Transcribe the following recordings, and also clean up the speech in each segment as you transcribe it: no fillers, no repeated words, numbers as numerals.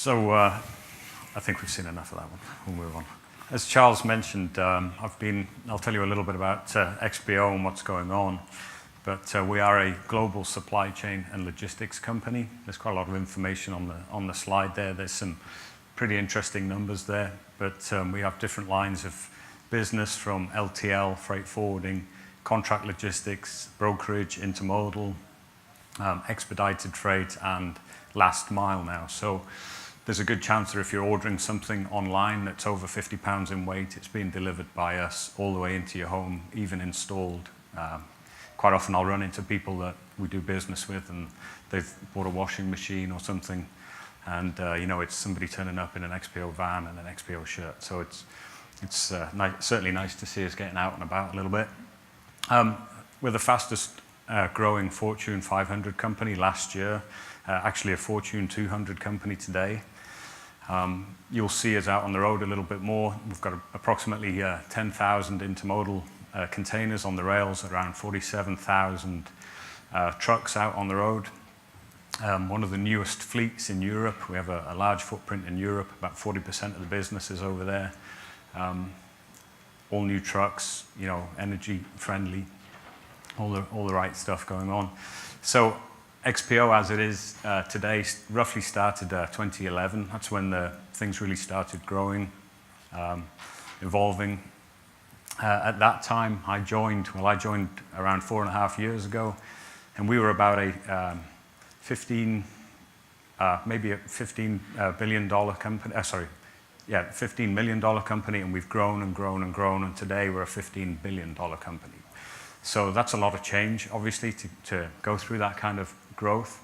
I think we've seen enough of that one. We'll move on. As Charles mentioned, I'll tell you a little bit about XPO and what's going on. But we are a global supply chain and logistics company. There's quite a lot of information on the slide there. There's some pretty interesting numbers there. But we have different lines of business from LTL, freight forwarding, contract logistics, brokerage, intermodal, expedited freight, and last mile now. So there's a good chance that if you're ordering something online that's over 50 pounds in weight, it's being delivered by us all the way into your home, even installed. Quite often I'll run into people that we do business with and they've bought a washing machine or something, and it's somebody turning up in an XPO van and an XPO shirt. So it's certainly nice to see us getting out and about a little bit. We're the fastest growing Fortune 500 company last year, actually a Fortune 200 company today. You'll see us out on the road a little bit more. We've got approximately 10,000 intermodal containers on the rails, around 47,000 trucks out on the road. One of the newest fleets in Europe. We have a large footprint in Europe. About 40% of the business is over there. All new trucks, energy friendly, all the right stuff going on. So XPO, as it is today, roughly started 2011. That's when things really started growing, evolving. At that time, I joined around 4.5 years ago, and we were about a $15 billion company. $15 million company, and we've grown and grown and grown, and today we're a $15 billion company. So that's a lot of change, obviously, to go through that kind of growth.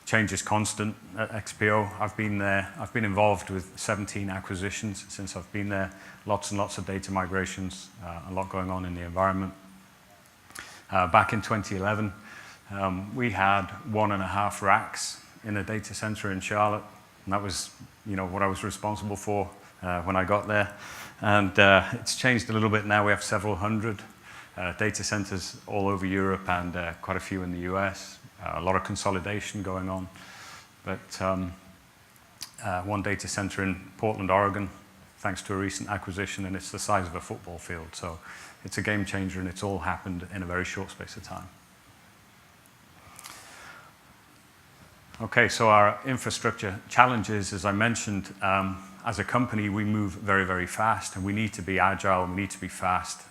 Change is constant at XPO. I've been involved with 17 acquisitions since I've been there. Lots and lots of data migrations, a lot going on in the environment. Back in 2011, we had 1.5 racks in a data center in Charlotte, and that was what I was responsible for when I got there. And it's changed a little bit now. We have several hundred data centers all over Europe and quite a few in the US. A lot of consolidation going on. But one data center in Portland, Oregon, thanks to a recent acquisition, and it's the size of a football field. So it's a game changer, and it's all happened in a very short space of time. Okay, so our infrastructure challenges, as I mentioned, as a company, we move very, very fast, and we need to be agile, and we need to be fast,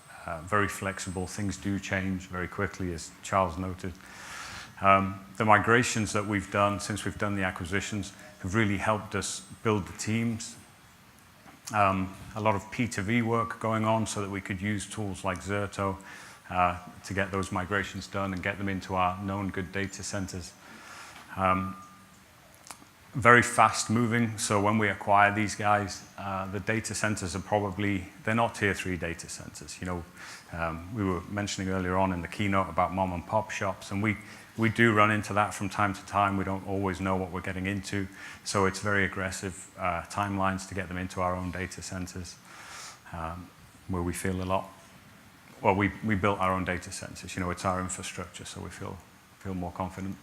very flexible. Things do change very quickly, as Charles noted. The migrations that we've done since we've done the acquisitions have really helped us build the teams. A lot of P2V work going on so that we could use tools like Zerto to get those migrations done and get them into our known good data centers. Very fast moving, so when we acquire these guys, the data centers are they're not tier 3 data centers. We were mentioning earlier on in the keynote about mom and pop shops, and we do run into that from time to time. We don't always know what we're getting into, so it's very aggressive timelines to get them into our own data centers, where we feel a lot. Well, we built our own data centers. It's our infrastructure, so we feel more confident.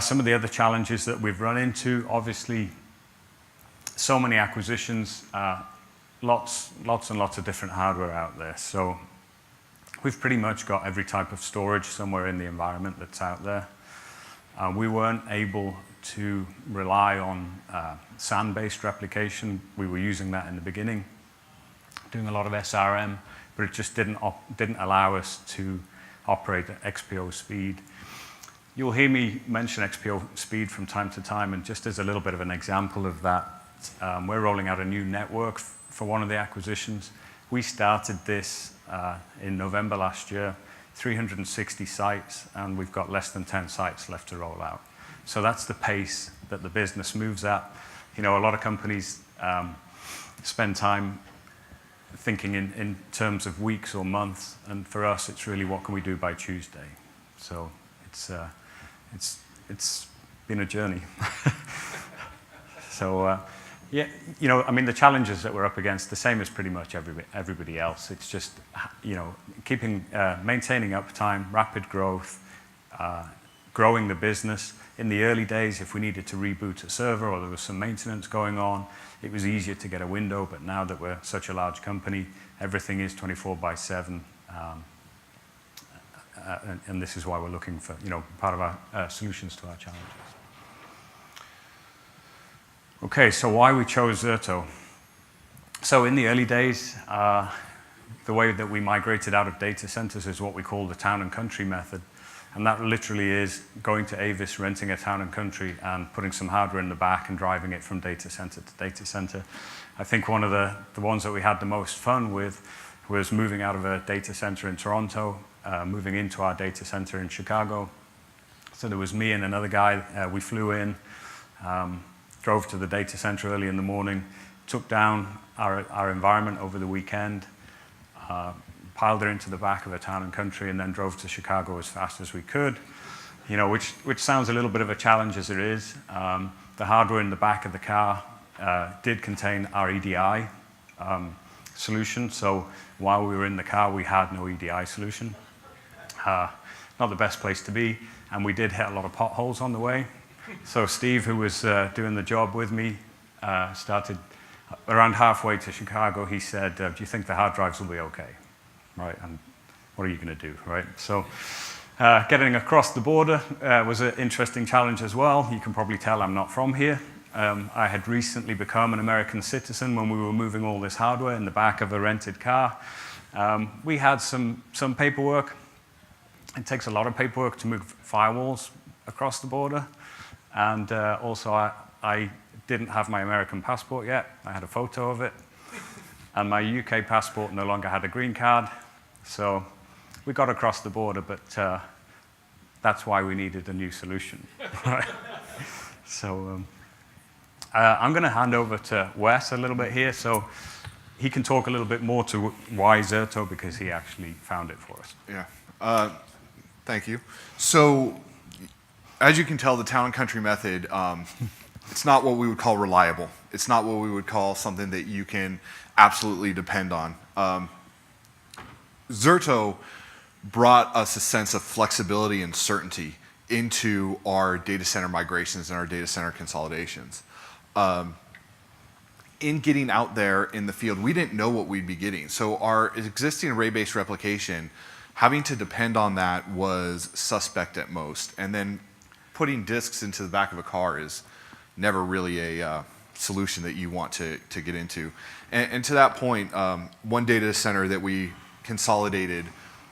Some of the other challenges that we've run into, obviously, so many acquisitions, lots and lots of different hardware out there. So we've pretty much got every type of storage somewhere in the environment that's out there. We weren't able to rely on SAN-based replication. We were using that in the beginning, doing a lot of SRM, but it just didn't allow us to operate at XPO speed. You'll hear me mention XPO speed from time to time, and just as a little bit of an example of that, we're rolling out a new network for one of the acquisitions. We started this in November last year, 360 sites, and we've got less than 10 sites left to roll out. So that's the pace that the business moves at. A lot of companies spend time thinking in terms of weeks or months, and for us, it's really what can we do by Tuesday. So it's been a journey. So the challenges that we're up against, the same as pretty much everybody else. It's just maintaining uptime, rapid growth, growing the business. In the early days, if we needed to reboot a server or there was some maintenance going on, it was easier to get a window, but now that we're such a large company, everything is 24/7, and this is why we're looking for, part of our solutions to our challenges. Okay, so why we chose Zerto. So in the early days, the way that we migrated out of data centers is what we call the town and country method. And that literally is going to Avis, renting a town and country, and putting some hardware in the back and driving it from data center to data center. I think one of the ones that we had the most fun with was moving out of a data center in Toronto, moving into our data center in Chicago. So there was me and another guy. We flew in, drove to the data center early in the morning, took down our environment over the weekend, piled it into the back of a town and country, and then drove to Chicago as fast as we could, which sounds a little bit of a challenge as it is. The hardware in the back of the car did contain our EDI solution, so while we were in the car, we had no EDI solution. Not the best place to be, and we did hit a lot of potholes on the way. So Steve, who was doing the job with me, started around halfway to Chicago. He said, do you think the hard drives will be okay? Right, and what are you going to do, right? So getting across the border was an interesting challenge as well. You can probably tell I'm not from here. I had recently become an American citizen when we were moving all this hardware in the back of a rented car. We had some paperwork. It takes a lot of paperwork to move firewalls across the border. And also, I didn't have my American passport yet. I had a photo of it. And my UK passport no longer had a green card. So we got across the border, but that's why we needed a new solution. Right? So I'm going to hand over to Wes a little bit here, so he can talk a little bit more to why Zerto, because he actually found it for us. Yeah, thank you. So as you can tell, the town and country method, it's not what we would call reliable. It's not what we would call something that you can absolutely depend on. Zerto brought us a sense of flexibility and certainty into our data center migrations and our data center consolidations. In getting out there in the field, we didn't know what we'd be getting. So our existing array-based replication, having to depend on that was suspect at most. And then putting disks into the back of a car is never really a solution that you want to get into. And to that point, one data center that we consolidated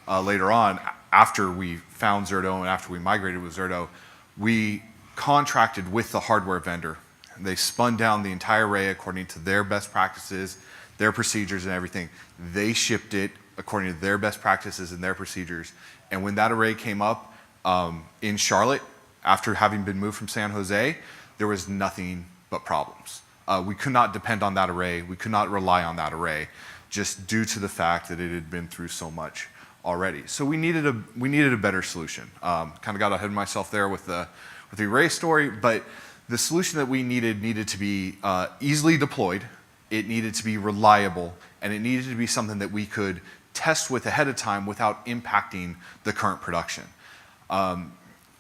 later on, after we found Zerto and after we migrated with Zerto, we contracted with the hardware vendor. They spun down the entire array according to their best practices, their procedures and everything. They shipped it according to their best practices and their procedures. And when that array came up in Charlotte, after having been moved from San Jose, there was nothing but problems. We could not depend on that array. We could not rely on that array, just due to the fact that it had been through so much already. So we needed a better solution. Kind of got ahead of myself there with the array story, but the solution that we needed to be easily deployed. It needed to be reliable, and it needed to be something that we could test with ahead of time without impacting the current production.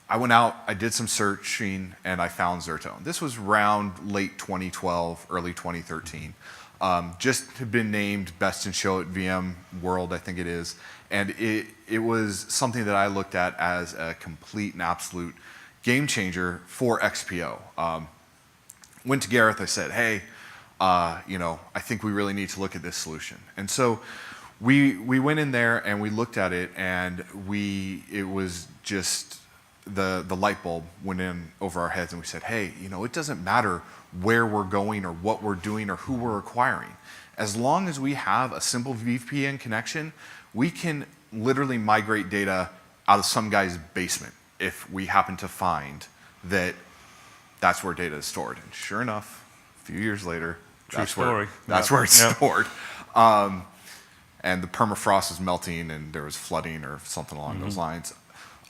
I went out, I did some searching, and I found Zerto. This was around late 2012, early 2013. Just had been named Best in Show at VM World, I think it is. And it was something that I looked at as a complete and absolute game changer for XPO. Went to Gareth, I said, hey, I think we really need to look at this solution. And so we went in there and we looked at it, and it was just the light bulb went in over our heads, and we said, hey, it doesn't matter where we're going or what we're doing or who we're acquiring. As long as we have a simple VPN connection, we can literally migrate data out of some guy's basement if we happen to find that that's where data is stored. And sure enough, a few years later, that's where it's stored. And the permafrost was melting and there was flooding or something along those lines.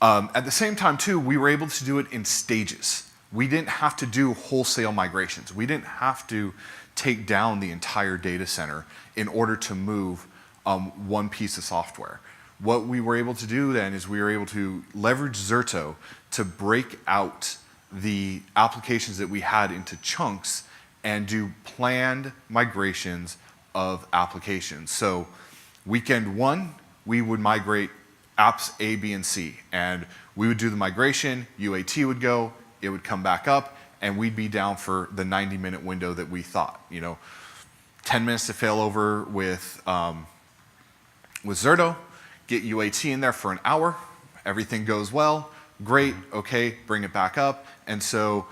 At the same time, too, we were able to do it in stages. We didn't have to do wholesale migrations. We didn't have to take down the entire data center in order to move one piece of software. What we were able to do then is we were able to leverage Zerto to break out the applications that we had into chunks and do planned migrations of applications. So weekend one, we would migrate apps A, B, and C, and we would do the migration, UAT would go, it would come back up, and we'd be down for the 90-minute window that we thought. 10 minutes to failover with Zerto, get UAT in there for an hour, everything goes well, great, okay, bring it back up. And so,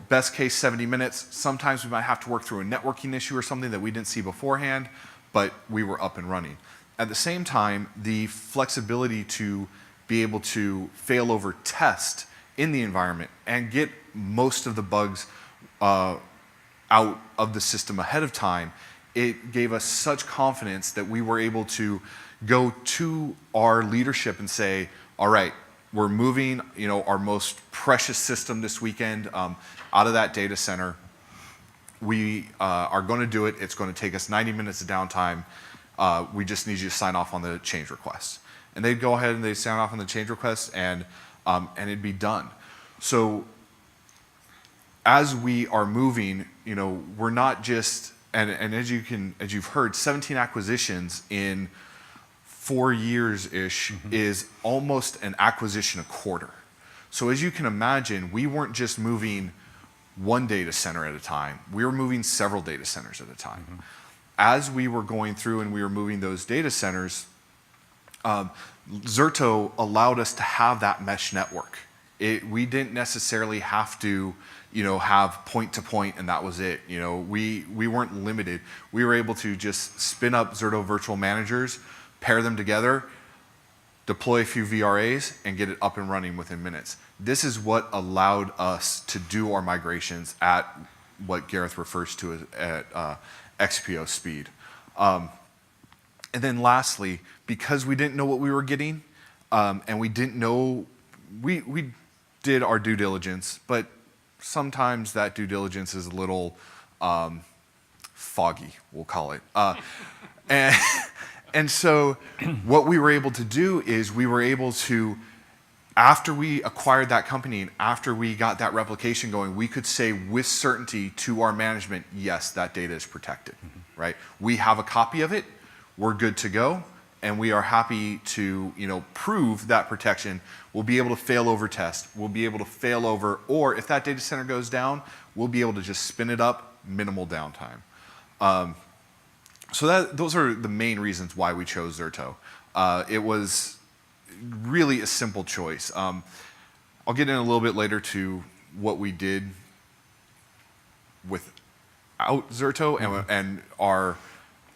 best case 70 minutes. Sometimes we might have to work through a networking issue or something that we didn't see beforehand, but we were up and running. At the same time, the flexibility to be able to failover test in the environment and get most of the bugs out of the system ahead of time, it gave us such confidence that we were able to go to our leadership and say, all right, we're moving our most precious system this weekend out of that data center. We are going to do it. It's going to take us 90 minutes of downtime. We just need you to sign off on the change request. And they'd go ahead and they'd sign off on the change request, and it'd be done. So as we are moving, we're not just, and as you've heard, 17 acquisitions in 4 years-ish is almost an acquisition a quarter. So as you can imagine, we weren't just moving one data center at a time. We were moving several data centers at a time. As we were going through and we were moving those data centers, Zerto allowed us to have that mesh network. We didn't necessarily have to, have point-to-point and that was it. We weren't limited. We were able to just spin up Zerto virtual managers, pair them together, deploy a few VRAs, and get it up and running within minutes. This is what allowed us to do our migrations at what Gareth refers to as at XPO speed. And then lastly, because we didn't know what we were getting, and we didn't know, we did our due diligence, but sometimes that due diligence is a little foggy, we'll call it. And so what we were able to do is we were able to, after we acquired that company and after we got that replication going, we could say with certainty to our management, yes, that data is protected, right? We have a copy of it, we're good to go, and we are happy to prove that protection. We'll be able to fail over test, we'll be able to fail over, or if that data center goes down, we'll be able to just spin it up, minimal downtime. So those are the main reasons why we chose Zerto. It was really a simple choice. I'll get in a little bit later to what we did without Zerto and our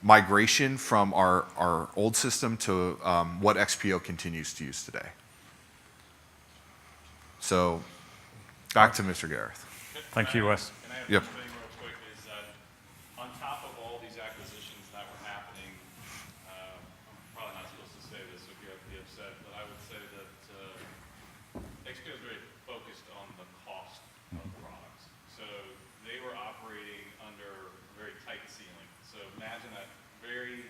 migration from our old system to what XPO continues to use today. So back to Mr. Gareth. Thank you, Wes. Can I have Yep. one thing real quick is that on top of all these acquisitions that were happening, I'm probably not supposed to say this, so Gareth would be upset, but I would say that XPO is very focused on the cost of products. So they were operating under a very tight ceiling. So imagine that very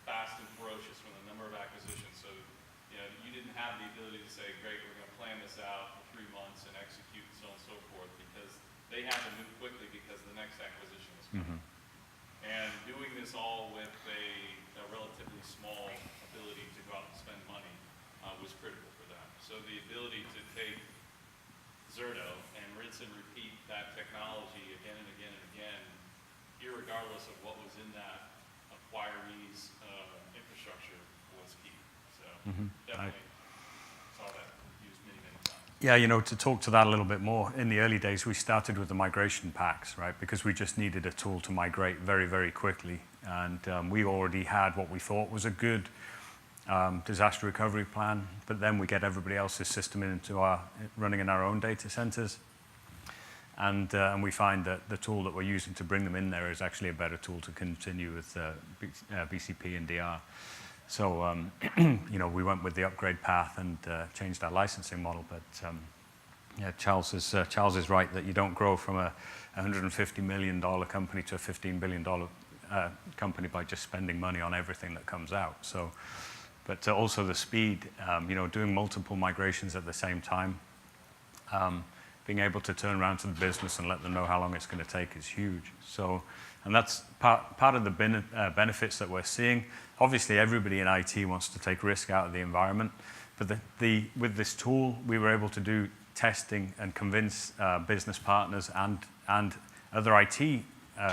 fast and ferocious from the number of acquisitions. So you didn't have the ability to say, great, we're going to plan this out for 3 months and execute and so on and so forth, because they had to move quickly because the next acquisition was coming. And doing this all with a relatively small ability to go out and spend money was critical for them. So the ability to take Zerto and rinse and repeat that technology again and again and again, irregardless of what was in that acquiree's infrastructure, was key. So definitely saw that used many, many times. Yeah, to talk to that a little bit more, in the early days, we started with the migration packs, right? Because we just needed a tool to migrate very, very quickly. And we already had what we thought was a good disaster recovery plan, but then we get everybody else's system into running in our own data centers. And we find that the tool that we're using to bring them in there is actually a better tool to continue with BCP and DR. So, we went with the upgrade path and changed our licensing model. But yeah, Charles is right that you don't grow from a $150 million company to a $15 billion company by just spending money on everything that comes out. So, but also the speed, doing multiple migrations at the same time. being able to turn around to the business and let them know how long it's going to take is huge. So, and that's part of the benefits that we're seeing. Obviously, everybody in IT wants to take risk out of the environment, but with this tool, we were able to do testing and convince business partners and other IT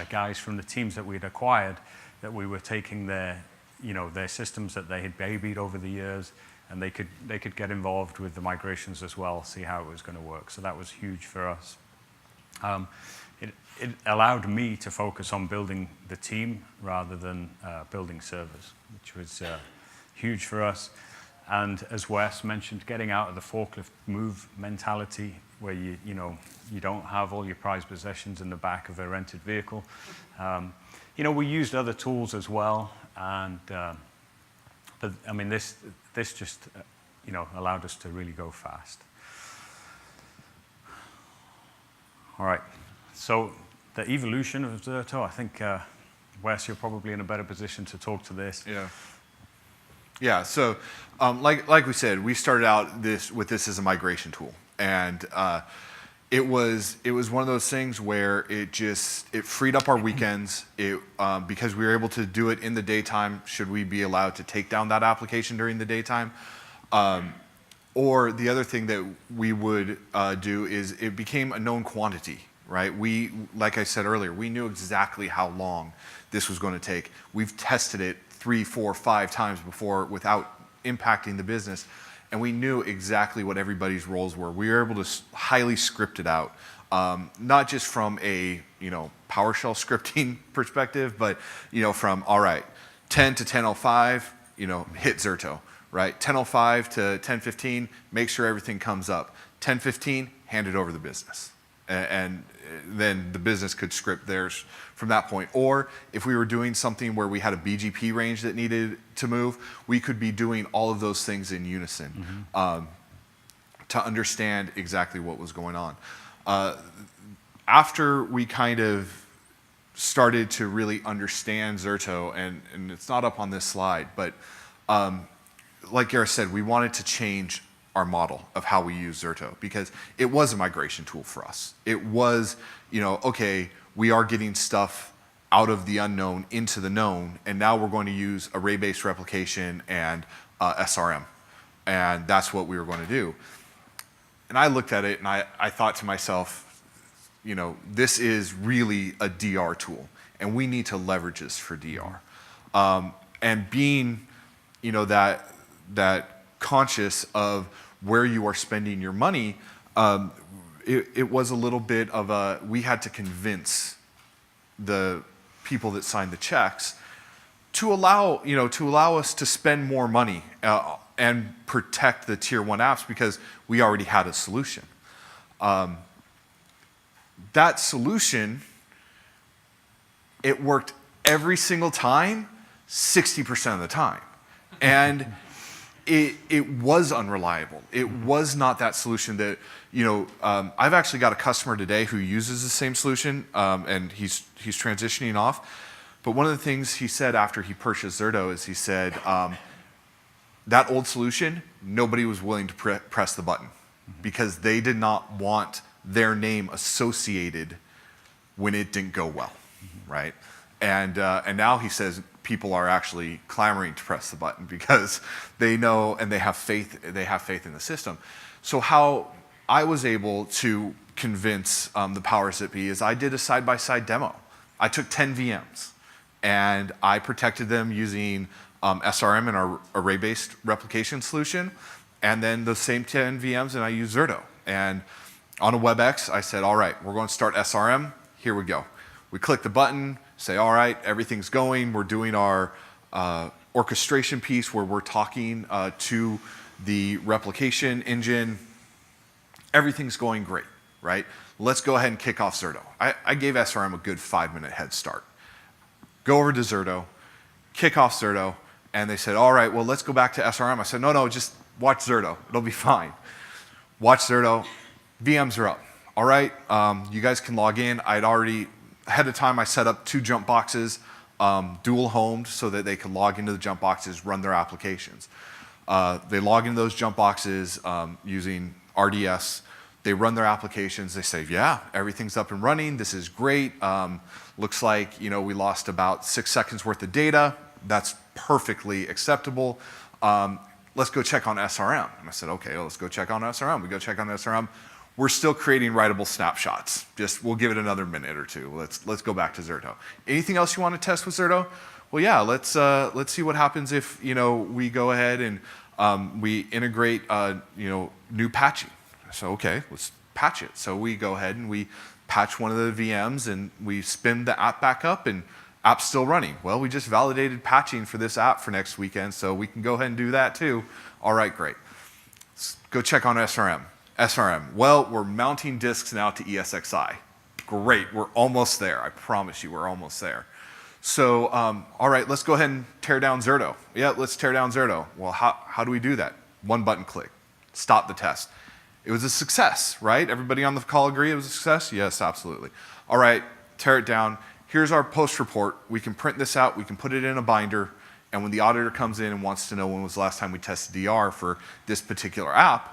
guys from the teams that we'd acquired that we were taking their systems that they had babied over the years, and they could get involved with the migrations as well, see how it was going to work. So that was huge for us. It allowed me to focus on building the team rather than building servers, which was huge for us. And as Wes mentioned, getting out of the forklift move mentality where you don't have all your prized possessions in the back of a rented vehicle. We used other tools as well, and but I mean this just allowed us to really go fast. All right, so the evolution of Zerto, I think Wes, you're probably in a better position to talk to this. Yeah. So, like we said, we started out with this as a migration tool, and it was one of those things where it freed up our weekends. Because we were able to do it in the daytime. Should we be allowed to take down that application during the daytime? Or the other thing that we would do is it became a known quantity, right? Like I said earlier, we knew exactly how long this was going to take. We've tested it 3, 4, 5 times before without impacting the business, and we knew exactly what everybody's roles were. We were able to highly script it out, not just from a PowerShell scripting perspective, but from all right, 10 to 10:05, hit Zerto, right? 10:05 to 10:15, make sure everything comes up. 10:15, hand it over to the business, and then the business could script theirs from that point. Or if we were doing something where we had a BGP range that needed to move, we could be doing all of those things in unison to understand exactly what was going on. After we kind of started to really understand Zerto, and it's not up on this slide, but like Gareth said, we wanted to change our model of how we use Zerto, because it was a migration tool for us. It was, okay, we are getting stuff out of the unknown into the known, and now we're going to use array-based replication and SRM. And that's what we were going to do. And I looked at it and I thought to myself, this is really a DR tool, and we need to leverage this for DR. And being, that conscious of where you are spending your money, it was a little bit of we had to convince the people that signed the checks to allow us to spend more money and protect the tier 1 apps, because we already had a solution. That solution, it worked every single time, 60% of the time. And it was unreliable. It was not that solution that, I've actually got a customer today who uses the same solution, and he's transitioning off. But one of the things he said after he purchased Zerto is he said, that old solution, nobody was willing to press the button because they did not want their name associated when it didn't go well, right? And now he says people are actually clamoring to press the button because they know and they have faith in the system. So how I was able to convince the powers that be is I did a side-by-side demo. I took 10 VMs and I protected them using SRM and our array-based replication solution, and then the same 10 VMs, and I used Zerto. And on a WebEx, I said, all right, we're going to start SRM. Here we go. We click the button, say, all right, everything's going. We're doing our orchestration piece where we're talking to the replication engine. Everything's going great, right? Let's go ahead and kick off Zerto. I gave SRM a good 5-minute head start. Go over to Zerto, kick off Zerto, and they said, all right, well, let's go back to SRM. I said, no, just watch Zerto. It'll be fine. Watch Zerto. VMs are up. All right, you guys can log in. Ahead of time, I set up 2 jump boxes, dual homed, so that they could log into the jump boxes, run their applications. They log into those jump boxes using RDS. They run their applications. They say, yeah, everything's up and running. This is great. Looks like we lost about 6 seconds worth of data. That's perfectly acceptable. Let's go check on SRM. And I said, okay, let's go check on SRM. We go check on SRM. We're still creating writable snapshots. We'll give it another minute or two. Let's go back to Zerto. Anything else you want to test with Zerto? Well, yeah, let's see what happens if we go ahead and we integrate new patching. So okay, let's patch it. So we go ahead and we patch one of the VMs and we spin the app back up and app's still running. Well, we just validated patching for this app for next weekend, so we can go ahead and do that too. All right, great. Let's go check on SRM. SRM, well, we're mounting disks now to ESXi. Great, we're almost there. I promise you, we're almost there. So, all right, let's go ahead and tear down Zerto. Yeah, let's tear down Zerto. Well, how do we do that? One button click, stop the test. It was a success, right? Everybody on the call agree it was a success? Yes, absolutely. All right, tear it down. Here's our post report. We can print this out, we can put it in a binder, and when the auditor comes in and wants to know when was the last time we tested DR for this particular app,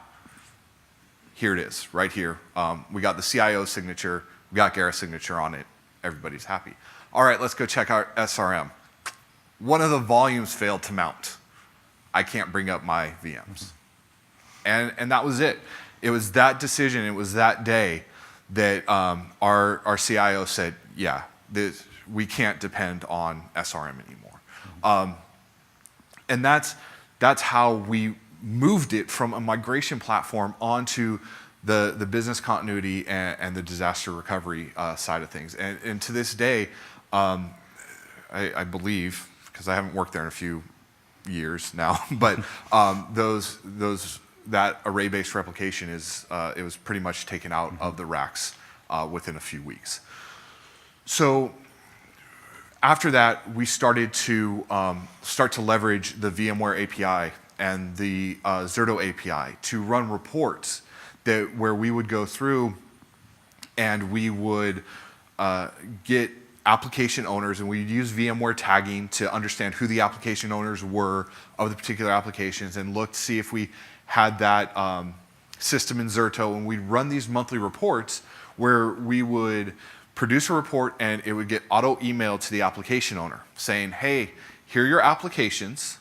here it is, right here. We got the CIO signature, we got Gareth's signature on it, everybody's happy. All right, let's go check our SRM. One of the volumes failed to mount. I can't bring up my VMs. And that was it. It was that decision, it was that day that our CIO said, yeah, we can't depend on SRM anymore. And that's how we moved it from a migration platform onto the business continuity and the disaster recovery side of things. And to this day, I believe, because I haven't worked there in a few years now, but that array-based replication it was pretty much taken out of the racks within a few weeks. So after that, we started to leverage the VMware API and the Zerto API to run reports where we would go through and we would get application owners, and we'd use VMware tagging to understand who the application owners were of the particular applications and look to see if we had that system in Zerto, and we'd run these monthly reports where we would produce a report and it would get auto-emailed to the application owner saying, hey, here are your applications.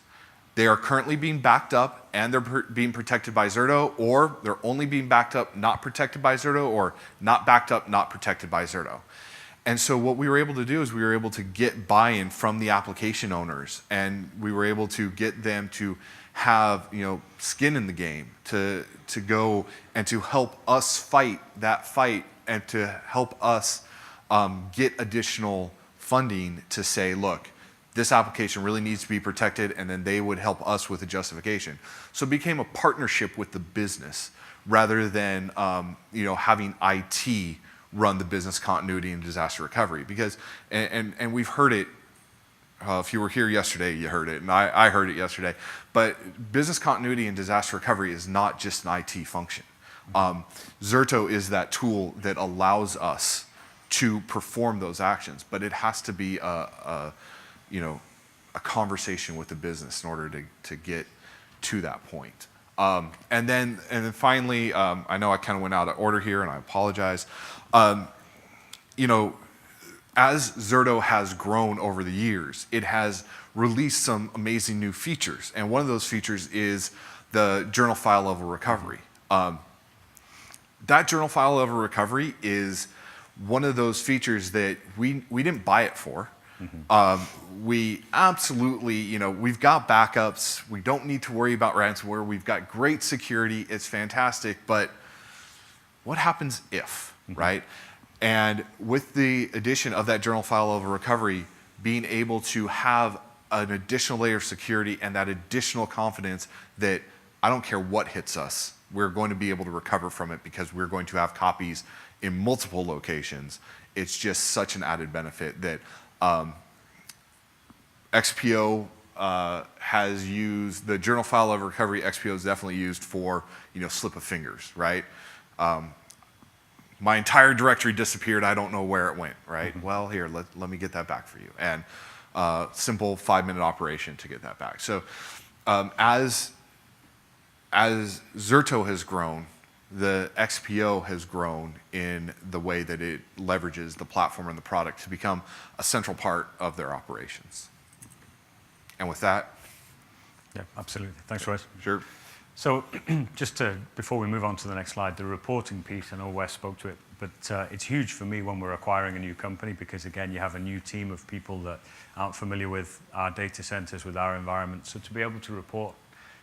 They are currently being backed up and they're being protected by Zerto, or they're only being backed up, not protected by Zerto, or not backed up, not protected by Zerto. And so what we were able to do is we were able to get buy-in from the application owners, and we were able to get them to have skin in the game, to go and to help us fight that fight and to help us get additional funding to say, look, this application really needs to be protected, and then they would help us with the justification. So it became a partnership with the business rather than having IT run the business continuity and disaster recovery. Because, and we've heard it, if you were here yesterday, you heard it, and I heard it yesterday, but business continuity and disaster recovery is not just an IT function. Zerto is that tool that allows us to perform those actions, but it has to be a conversation with the business in order to get to that point. And then finally, I know I kind of went out of order here, and I apologize. As Zerto has grown over the years, it has released some amazing new features, and one of those features is the journal file level recovery. That journal file level recovery is one of those features that we didn't buy it for. We absolutely, we've got backups. We don't need to worry about ransomware. We've got great security. It's fantastic. But what happens if, right? And with the addition of that journal file level recovery, being able to have an additional layer of security and that additional confidence that I don't care what hits us, we're going to be able to recover from it because we're going to have copies in multiple locations. It's just such an added benefit that XPO has used the journal file level recovery. XPO is definitely used for slip of fingers, right? My entire directory disappeared. I don't know where it went, right? Well, here, let me get that back for you. And simple 5-minute operation to get that back. So as Zerto has grown, the XPO has grown in the way that it leverages the platform and the product to become a central part of their operations. And with that, Yeah, absolutely. Thanks, Wes. sure. So before we move on to the next slide, the reporting piece, I know Wes spoke to it, but it's huge for me when we're acquiring a new company because, again, you have a new team of people that aren't familiar with our data centers, with our environment. So to be able to report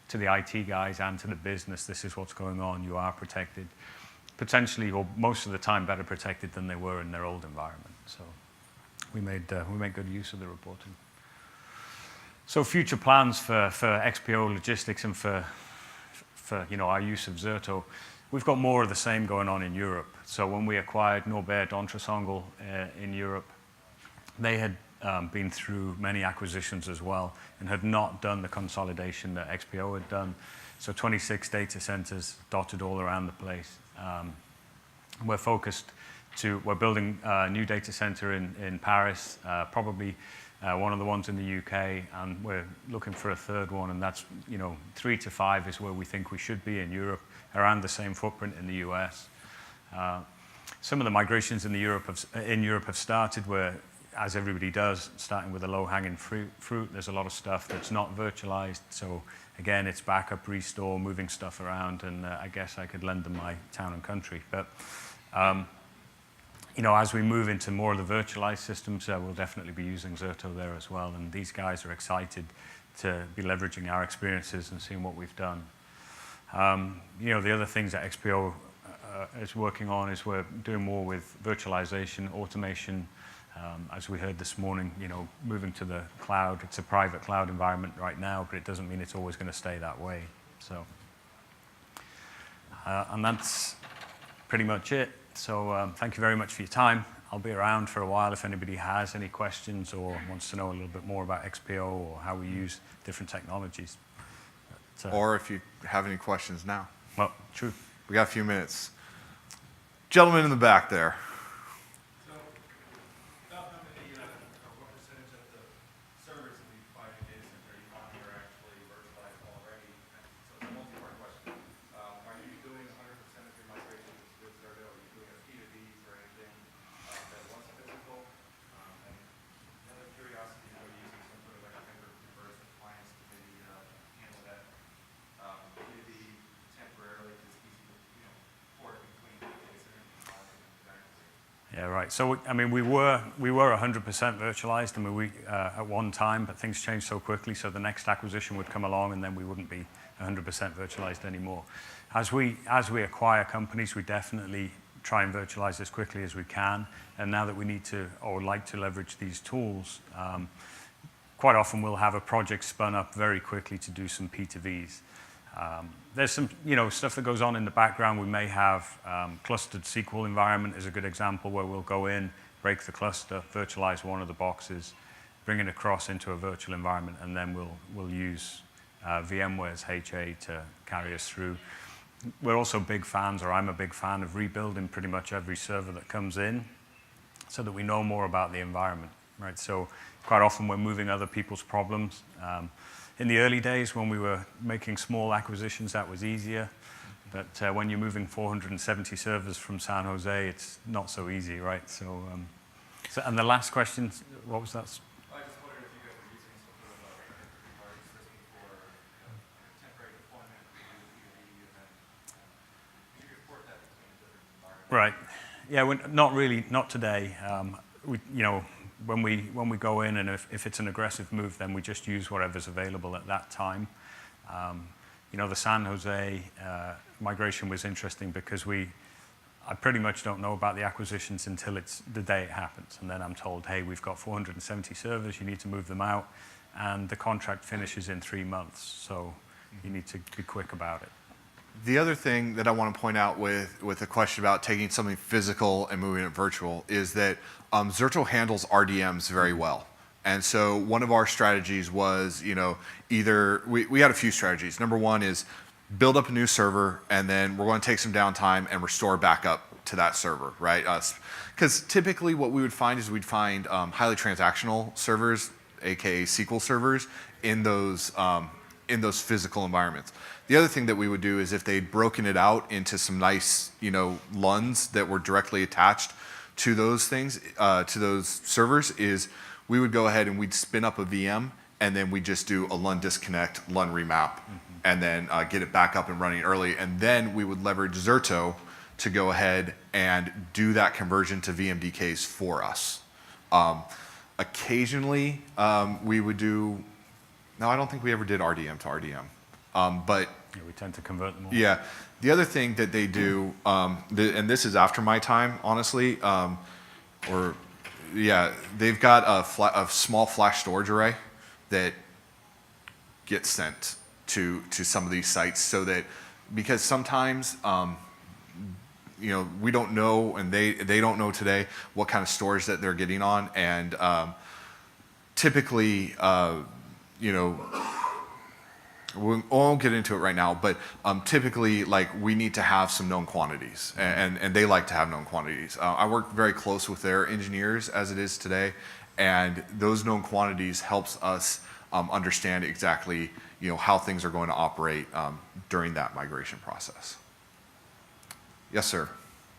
to the IT guys and to the business, this is what's going on, you are protected, potentially, or most of the time, better protected than they were in their old environment. So we made good use of the reporting. So future plans for XPO logistics and for our use of Zerto, we've got more of the same going on in Europe. So when we acquired Norbert D'Entresangel in Europe, they had been through many acquisitions as well and had not done the consolidation that XPO had done. So 26 data centers dotted all around the place. We're building a new data center in Paris, probably one of the ones in the UK, and we're looking for a third one, and that's 3 to 5 is where we think we should be in Europe, around the same footprint in the US. Some of the migrations in Europe have started where, as everybody does, starting with the low-hanging fruit. There's a lot of stuff that's not virtualized, so again, it's backup, restore, moving stuff around, and I guess I could lend them my town and country. But as we move into more of the virtualized systems, we'll definitely be using Zerto there as well. And these guys are excited to be leveraging our experiences and seeing what we've done. The other things that XPO is working on is we're doing more with virtualization, automation. As we heard this morning, moving to the cloud. It's a private cloud environment right now, but it doesn't mean it's always going to stay that way. So, and that's pretty much it. So thank you very much for your time. I'll be around for a while if anybody has any questions or wants to know a little bit more about XPO or how we use different technologies. Or if you have any questions now. Well, true. We got a few minutes. Gentleman in the back there. So, about how many, or what percentage of the servers that we find in data center you find are actually virtualized already? So it's a multi-part question. Are you doing 100% of your migration with Zerto? Are you doing a P2Vs or anything that was physical? And another curiosity, are you using some sort of like a vendor-reverse appliance to maybe handle that P2V temporarily, just easy to port between data center and cloud and that? Yeah, right. So, we were 100% virtualized. We at one time, but things changed so quickly. So the next acquisition would come along, and then we wouldn't be 100% virtualized anymore. As we acquire companies, we definitely try and virtualize as quickly as we can. And now that we need to or like to leverage these tools, quite often we'll have a project spun up very quickly to do some P2Vs. There's some, stuff that goes on in the background. We may have clustered SQL environment is a good example where we'll go in, break the cluster, virtualize one of the boxes, bring it across into a virtual environment, and then we'll use VMware's HA to carry us through. We're also big fans, or I'm a big fan of rebuilding pretty much every server that comes in so that we know more about the environment, right? So quite often we're moving other people's problems. In the early days when we were making small acquisitions, that was easier. But when you're moving 470 servers from San Jose, it's not so easy, right? So and the last question, what was that? I just wondered if you guys were using some sort of a third-party system for temporary deployment of P2V, and then you could port that between different environments. Right. Yeah, not really, not today. When we go in, and if it's an aggressive move, then we just use whatever's available at that time. The San Jose migration was interesting because I pretty much don't know about the acquisitions until it's the day it happens. And then I'm told, hey, we've got 470 servers, you need to move them out. And the contract finishes in 3 months. So you need to be quick about it. The other thing that I want to point out with a question about taking something physical and moving it virtual is that Zerto handles RDMs very well. And so one of our strategies was, either we had a few strategies. Number one is build up a new server, and then we're going to take some downtime and restore back up to that server, right? Because typically what we would find is we'd find highly transactional servers, aka SQL servers, in those physical environments. The other thing that we would do is if they'd broken it out into some nice, LUNs that were directly attached to those things, to those servers, is we would go ahead and we'd spin up a VM, and then we'd just do a LUN disconnect, LUN remap, and then get it back up and running early. And then we would leverage Zerto to go ahead and do that conversion to VMDKs for us. Occasionally, we would do, no, I don't think we ever did RDM to RDM. But Yeah, we tend to convert them all. yeah, the other thing that they do, and this is after my time, honestly, they've got a small flash storage array that gets sent to some of these sites, so that, because sometimes we don't know, and they don't know today what kind of storage that they're getting on, and typically we won't get into it right now, but typically, like, we need to have some known quantities, and they like to have known quantities. I work very close with their engineers as it is today, and those known quantities helps us understand exactly, how things are going to operate during that migration process. Yes, sir.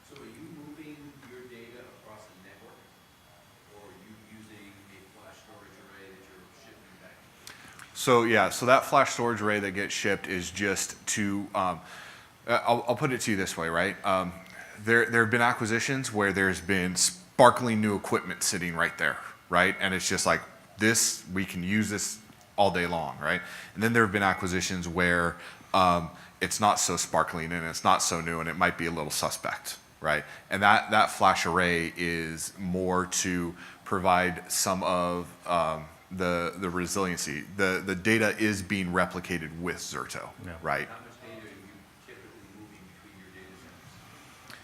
So are you moving your data across the network, or are you using a flash storage array that you're shipping back? So that flash storage array that gets shipped is just to, I'll put it to you this way, right? There have been acquisitions where there's been sparkling new equipment sitting right there, right? And it's just like, we can use this all day long, right? And then there have been acquisitions where it's not so sparkling and it's not so new and it might be a little suspect, right? And that flash array is more to provide some of the resiliency. The data is being replicated with Zerto, Yeah. right? How much data are you typically moving between your data centers?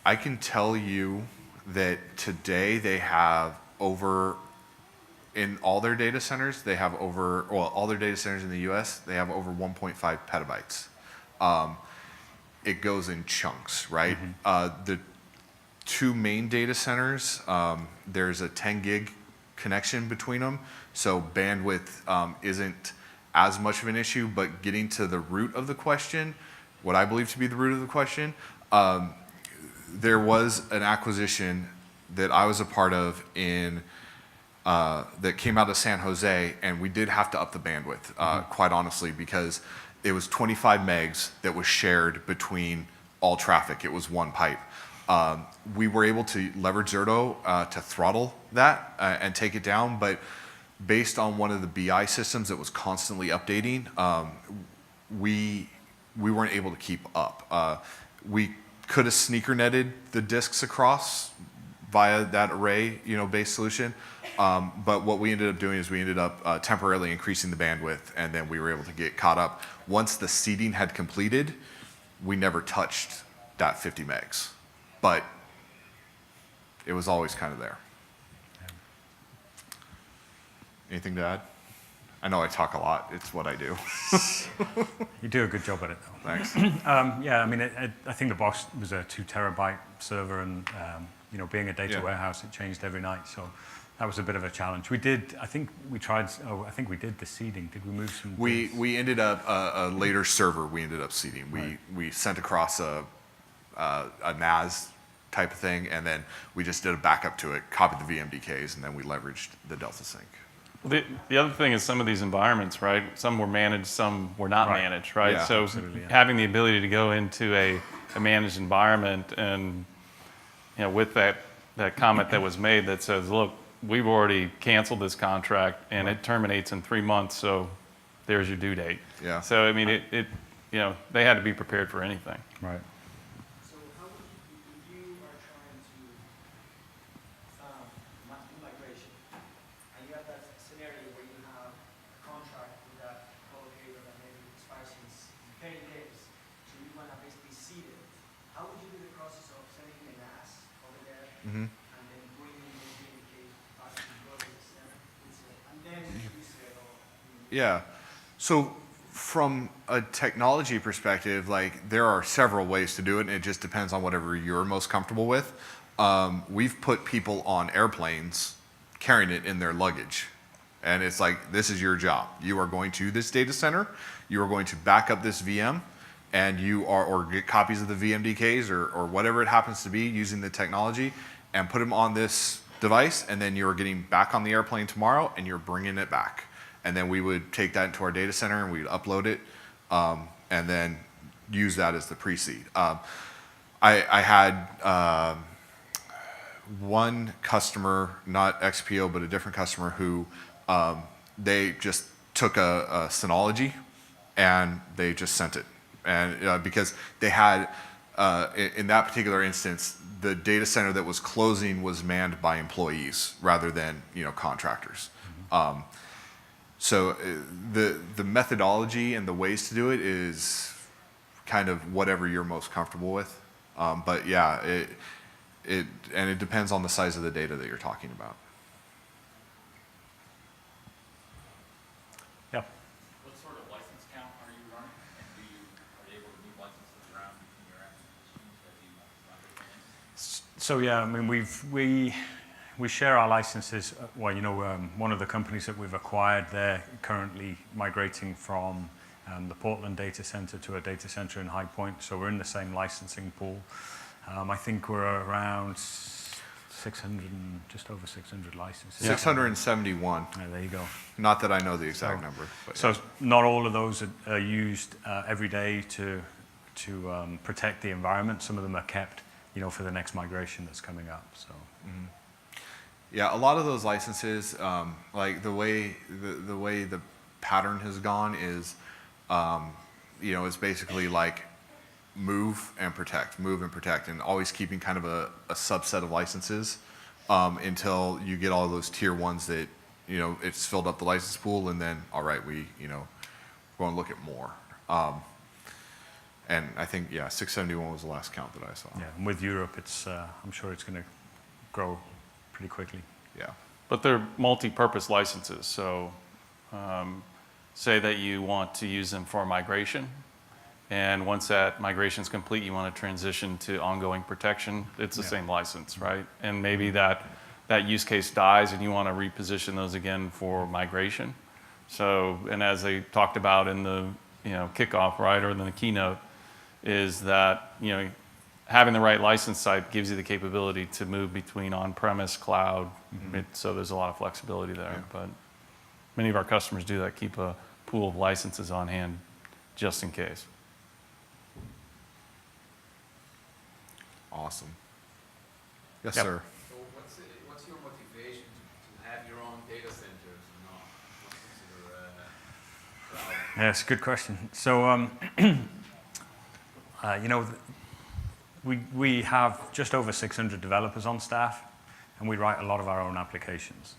I can tell you that today they have in all their data centers, all their data centers in the US, they have over 1.5 petabytes. It goes in chunks, right? The two main data centers, there's a 10 gig connection between them, so bandwidth isn't as much of an issue, but getting to the root of the question, what I believe to be the root of the question, there was an acquisition that I was a part of that came out of San Jose, and we did have to up the bandwidth, quite honestly, because it was 25 megs that was shared between all traffic. It was one pipe. We were able to leverage Zerto to throttle that and take it down, but based on one of the BI systems that was constantly updating, we weren't able to keep up. We could have sneaker netted the disks across via that array, based solution. But what we ended up doing is we ended up temporarily increasing the bandwidth, and then we were able to get caught up. Once the seeding had completed, we never touched that 50 megs, but it was always kind of there. Anything to add? I know I talk a lot. It's what I do. You do a good job at it, though. Thanks. Yeah, I mean, I think the box was a 2 terabyte server, and being a data Yeah. warehouse, it changed every night. So that was a bit of a challenge. We did. I think we did the seeding. Did we move some? We ended up a later server. We ended up seeding. Right. We sent across a NAS type of thing, and then we just did a backup to it, copied the VMDKs, and then we leveraged the Delta Sync. The other thing is some of these environments, right? Some were managed, some were not Right. managed, right? Yeah, So absolutely, yeah. having the ability to go into a managed environment, and with that comment that was made that says, look, we've already canceled this contract and it terminates in 3 months, so there's your due date. Yeah. So I mean, they had to be prepared for anything. Right. So how would you, if you are trying to do migration, and you have that scenario where you have a contract with that co-locator that maybe expires in 30 days, so you want to basically seed it, how would you do the process of sending an NAS over there, Mm-hmm. and then bringing the VMK back to the global center, and then use it all? Yeah. So from a technology perspective, like, there are several ways to do it, and it just depends on whatever you're most comfortable with. We've put people on airplanes carrying it in their luggage And it's like, this is your job. You are going to this data center, you are going to back up this VM, and you are, or get copies of the VMDKs or whatever it happens to be using the technology, and put them on this device, and then you're getting back on the airplane tomorrow, and you're bringing it back. And then we would take that into our data center, and we'd upload it, and then use that as the pre-seed. I had one customer, not XPO, but a different customer who they just took a Synology and they just sent it. And because they had, in that particular instance, the data center that was closing was manned by employees rather than contractors. So the methodology and the ways to do it is kind of whatever you're most comfortable with. But yeah, it depends on the size of the data that you're talking about. Yeah. What sort of license count are you running? And are you able to move licenses around between your applications as you migrate them in? So yeah, I mean, we share our licenses. Well, one of the companies that we've acquired, they're currently migrating from the Portland data center to a data center in High Point. So we're in the same licensing pool. I think we're around 600, just over 600 licenses. 671. There you go. Not that I know the exact number. But So not all of those are used every day to protect the environment. Some of them are kept, for the next migration that's coming up. So. Mm-hmm. Yeah, a lot of those licenses, like the way the pattern has gone is, it's basically like move and protect, and always keeping kind of a subset of licenses until you get all those tier ones that, it's filled up the license pool, and then, all right, we, go and look at more. And I think, 671 was the last count that I saw. Yeah, and with Europe, it's I'm sure it's going to grow pretty quickly. Yeah. But they're multi-purpose licenses, so say that you want to use them for migration, and once that migration is complete, you want to transition to ongoing protection, it's the same license, right? And maybe that use case dies and you want to reposition those again for migration. So, and as they talked about in the kickoff, right, or in the keynote, is that having the right license type gives you the capability to move between on-premise, cloud. So there's a lot of flexibility there. Yeah. But many of our customers do that, keep a pool of licenses on hand just in case. Awesome. Yes, Yep. sir. So what's your motivation to have your own data centers and not consider cloud? Yeah, it's a good question. So, we have just over 600 developers on staff, and we write a lot of our own applications.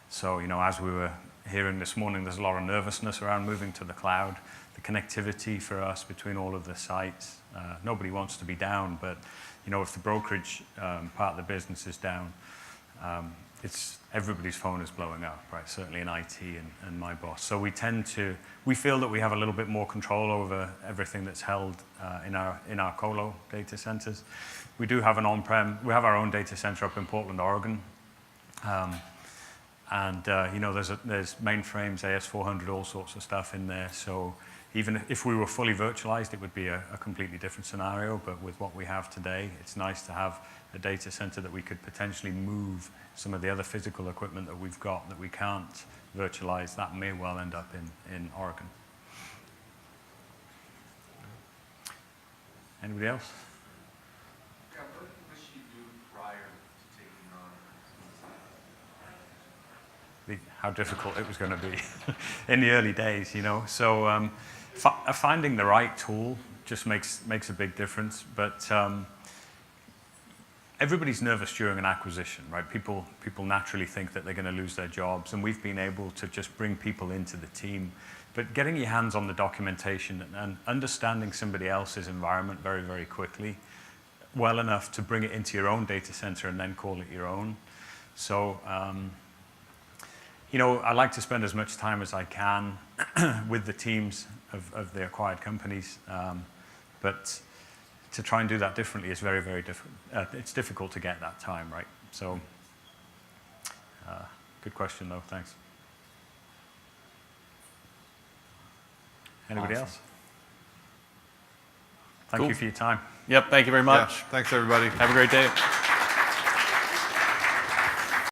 So, as we were hearing this morning, there's a lot of nervousness around moving to the cloud. The connectivity for us between all of the sites, nobody wants to be down, but if the brokerage part of the business is down, everybody's phone is blowing up, right? Certainly in IT and my boss. So we feel that we have a little bit more control over everything that's held in our colo data centers. We do have an on-prem. We have our own data center up in Portland, Oregon, and there's mainframes, AS400, all sorts of stuff in there. So even if we were fully virtualized, it would be a completely different scenario. But with what we have today, it's nice to have a data center that we could potentially move some of the other physical equipment that we've got that we can't virtualize. That may well end up in Oregon. Anybody else? Yeah, what did she do prior to taking on? How difficult it was going to be in the early days, So finding the right tool just makes a big difference. But everybody's nervous during an acquisition, right? People naturally think that they're going to lose their jobs, and we've been able to just bring people into the team. But getting your hands on the documentation and understanding somebody else's environment very, very quickly, well enough to bring it into your own data center and then call it your own. So, I like to spend as much time as I can with the teams of the acquired companies, but to try and do that differently is very, very different. It's difficult to get that time, right? So, good question, though. Thanks. Anybody Awesome. else? Thank Cool. you for your time. Yep, thank you very Yeah, much. thanks everybody. Have a great day.